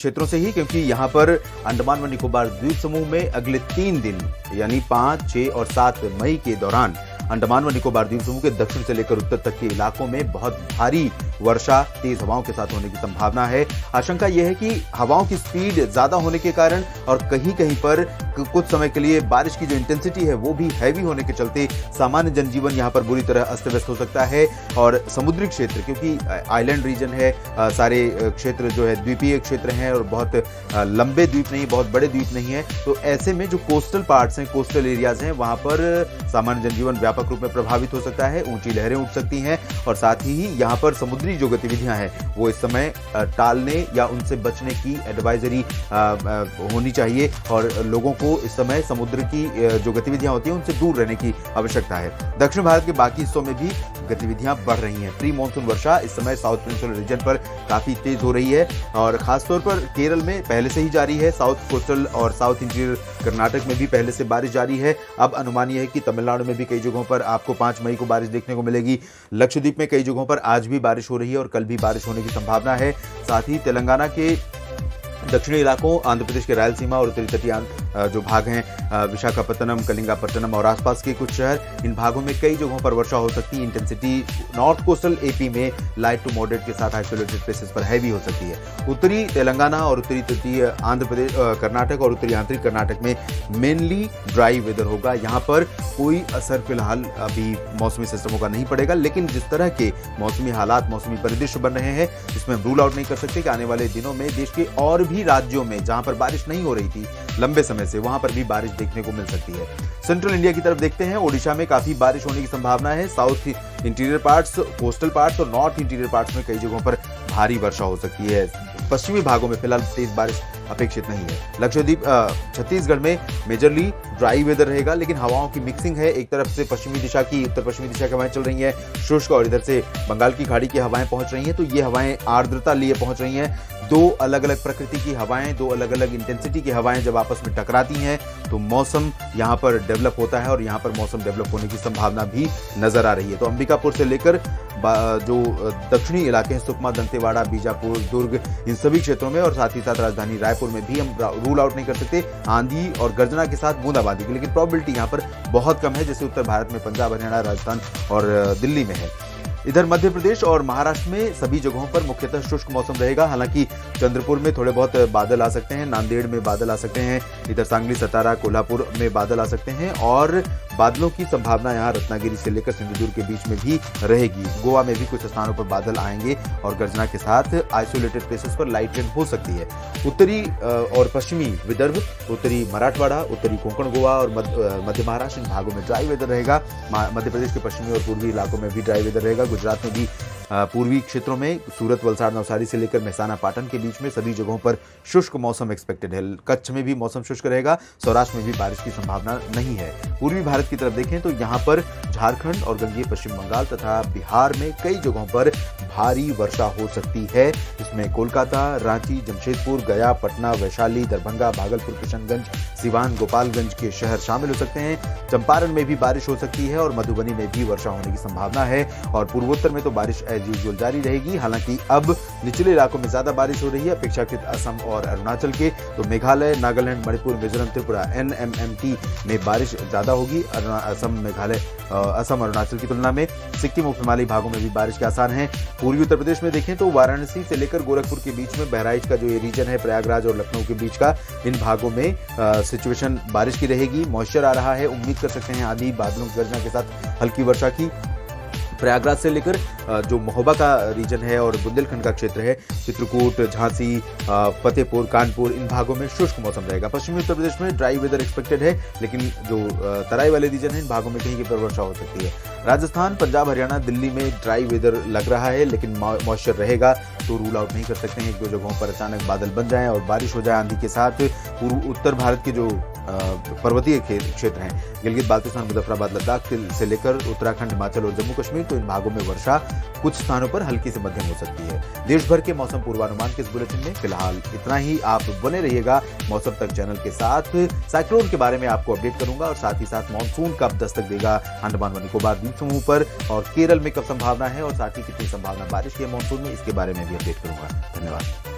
क्षेत्रों से ही, क्योंकि यहाँ पर अंडमान व निकोबार द्वीप समूह में अगले 3 दिन यानी 5, 6 और 7 मई के दौरान अंडमान व निकोबार द्वीप समूह के दक्षिण से लेकर उत्तर तक के इलाकों में बहुत भारी वर्षा तेज हवाओं के साथ होने की संभावना है। आशंका यह है कि हवाओं की स्पीड ज्यादा होने के कारण और कहीं कहीं पर कुछ समय के लिए बारिश की जो इंटेंसिटी है वो भी हैवी होने के चलते सामान्य जनजीवन यहां पर बुरी तरह अस्त व्यस्त हो सकता है। और समुद्री क्षेत्र, क्योंकि आइलैंड रीजन है, सारे क्षेत्र जो है द्वीपीय क्षेत्र हैं और बहुत लंबे द्वीप नहीं, बहुत बड़े द्वीप नहीं है, तो ऐसे में जो कोस्टल पार्ट्स हैं, कोस्टल एरियाज हैं, वहां पर सामान्य जनजीवन व्यापक रूप में प्रभावित हो सकता है। ऊंची लहरें उठ सकती हैं और साथ ही यहाँ पर समुद्री जो गतिविधियां हैं वो इस समय टालने या उनसे बचने की एडवाइजरी होनी चाहिए और लोगों को इस समय समुद्र की जो गतिविधियां होती हैं उनसे दूर रहने की आवश्यकता है। दक्षिण भारत के बाकी हिस्सों में भी गतिविधियां बढ़ रही हैं। प्री मानसून वर्षा इस समय साउथ पेनिनसुलर रीजन पर काफी तेज हो रही है और खासतौर पर केरल में पहले से ही जारी है। साउथ कोस्टल और साउथ इंटीरियर कर्नाटक में भी पहले से बारिश जारी है। अब अनुमान यह है कि तमिलनाडु में भी कई जगहों पर आपको 5 मई को बारिश देखने को मिलेगी। लक्षद्वीप में कई जगहों पर आज भी बारिश हो रही है और कल भी बारिश होने की संभावना है। साथ ही तेलंगाना के दक्षिणी इलाकों, आंध्र प्रदेश के रायलसीमा और उत्तरी तटीय जो भाग हैं, विशाखापत्तनम, कलिंगापट्टनम और आसपास के कुछ शहर, इन भागों में कई जगहों पर वर्षा हो सकती है। इंटेंसिटी नॉर्थ कोस्टल एपी में लाइट टू मॉडरेट के साथ आइसोलेटेड प्लेसेस पर हैवी हो सकती है। उत्तरी तेलंगाना और उत्तरी तटीय आंध्र प्रदेश, कर्नाटक और उत्तरी आंतरिक कर्नाटक में मेनली ड्राई वेदर होगा। यहाँ पर कोई असर फिलहाल अभी मौसमी सिस्टमों का नहीं पड़ेगा, लेकिन जिस तरह के मौसमी हालात, मौसमी परिदृश्य बन रहे हैं, इसमें हम रूल आउट नहीं कर सकते कि आने वाले दिनों में देश के और भी राज्यों में जहां पर बारिश नहीं हो रही थी लंबे समय से, वहां पर भी बारिश देखने को मिल सकती है। सेंट्रल इंडिया की तरफ देखते हैं। ओडिशा में काफी बारिश होने की संभावना है। South interior parts, coastal parts और नॉर्थ इंटीरियर पार्ट्स में कई जगहों पर भारी वर्षा हो सकती है। पश्चिमी भागों में फिलहाल तेज बारिश अपेक्षित नहीं है। लक्षद्वीप, छत्तीसगढ़ में मेजरली ड्राई वेदर रहेगा, लेकिन हवाओं की मिक्सिंग है। एक तरफ से पश्चिमी दिशा की, उत्तर पश्चिमी दिशा की हवाएं चल रही हैं शुष्क, और इधर से बंगाल की खाड़ी की हवाएं पहुंच रही हैं, तो ये हवाएं आर्द्रता लिए पहुंच रही हैं। दो अलग अलग प्रकृति की हवाएं, दो अलग अलग इंटेंसिटी की हवाएं जब आपस में टकराती हैं तो मौसम यहाँ पर डेवलप होता है और यहाँ पर मौसम डेवलप होने की संभावना भी नजर आ रही है। तो अंबिकापुर से लेकर जो दक्षिणी इलाके हैं, सुकमा, दंतेवाड़ा, बीजापुर, दुर्ग, इन सभी क्षेत्रों में और साथ ही साथ राजधानी रायपुर में भी हम रूल आउट नहीं कर सकते आंधी और गर्जना के साथ बूंदाबांदी की, लेकिन प्रोबेबिलिटी यहाँ पर बहुत कम है, जैसे उत्तर भारत में पंजाब, हरियाणा, राजस्थान और दिल्ली में है। इधर मध्य प्रदेश और महाराष्ट्र में सभी जगहों पर मुख्यतः शुष्क मौसम रहेगा। हालांकि चंद्रपुर में थोड़े बहुत बादल आ सकते हैं, नांदेड़ में बादल आ सकते हैं, इधर सांगली, सतारा, कोल्हापुर में बादल आ सकते हैं और बादलों की संभावना यहाँ रत्नागिरी से लेकर सिंधुदुर्ग के बीच में भी रहेगी। गोवा में भी कुछ स्थानों पर बादल आएंगे और गर्जना के साथ आइसोलेटेड प्लेसेस पर लाइट रेन हो सकती है। उत्तरी और पश्चिमी विदर्भ, उत्तरी मराठवाड़ा, उत्तरी कोंकण, गोवा और मध्य महाराष्ट्र, इन भागों में ड्राई वेदर रहेगा। मध्य प्रदेश के पश्चिमी और पूर्वी इलाकों में भी ड्राई वेदर रहेगा। गुजरात में भी पूर्वी क्षेत्रों में सूरत, वलसाड़, नवसारी से लेकर मेहसाना, पाटन के बीच में सभी जगहों पर शुष्क मौसम एक्सपेक्टेड है। कच्छ में भी मौसम शुष्क रहेगा। सौराष्ट्र में भी बारिश की संभावना नहीं है। पूर्वी भारत की तरफ देखें तो यहाँ पर झारखंड और गंगेय पश्चिम बंगाल तथा बिहार में कई जगहों पर भारी वर्षा हो सकती है। इसमें कोलकाता, रांची, जमशेदपुर, गया, पटना, वैशाली, दरभंगा, भागलपुर, किशनगंज, सिवान, गोपालगंज के शहर शामिल हो सकते हैं। चंपारण में भी बारिश हो सकती है और मधुबनी में भी वर्षा होने की संभावना है और पूर्वोत्तर में तो बारिश एज यूजुअल जारी रहेगी। हालांकि अब निचले इलाकों में ज्यादा बारिश हो रही है अपेक्षाकृत असम और अरुणाचल के, तो मेघालय, नागालैंड, मणिपुर, मिजोरम, त्रिपुरा, NMMT में बारिश ज्यादा होगी। असम, मेघालय, असम, अरुणाचल की तुलना में सिक्किम, उप हिमालयी भागों में भी बारिश के आसार हैं। पूर्वी उत्तर प्रदेश में देखें तो वाराणसी से लेकर गोरखपुर के बीच में, बहराइच का जो ये रीजन है, प्रयागराज और लखनऊ के बीच का, इन भागों में सिचुएशन बारिश की रहेगी। मॉइस्चर आ रहा है, उम्मीद कर सकते हैं आंधी, बादलों की गर्जना के साथ हल्की वर्षा की। प्रयागराज से लेकर जो महोबा का रीजन है और बुंदेलखंड का क्षेत्र है, चित्रकूट, झांसी, फतेहपुर, कानपुर, इन भागों में शुष्क मौसम रहेगा। पश्चिमी उत्तर प्रदेश में ड्राई वेदर एक्सपेक्टेड है, लेकिन जो तराई वाले रीजन है इन भागों में कहीं पर वर्षा हो सकती है। राजस्थान, पंजाब, हरियाणा, दिल्ली में ड्राई वेदर लग रहा है, लेकिन मॉइस्चर रहेगा, तो रूल आउट नहीं कर सकते हैं। एक दो जगहों पर अचानक बादल बन जाएं और बारिश हो जाए आंधी के साथ। पूर्व उत्तर भारत के जो पर्वतीय क्षेत्र हैं, गिलगित, बाल्टिस्तान, मुजफ्फराबाद, लद्दाख से लेकर उत्तराखंड, हिमाचल और जम्मू कश्मीर, तो इन भागों में वर्षा कुछ स्थानों पर हल्की से मध्यम हो सकती है। देश भर के मौसम पूर्वानुमान के इस बुलेटिन में फिलहाल इतना ही। आप बने रहिएगा मौसम तक चैनल के साथ। साइक्लोन के बारे में आपको अपडेट करूंगा और साथ ही साथ मानसून कब दस्तक देगा अंडमान व निकोबार द्वीप समूह पर और केरल में कब संभावना है और साथ ही कितनी संभावना बारिश की है मानसून में, इसके बारे में भी अपडेट करूंगा। धन्यवाद।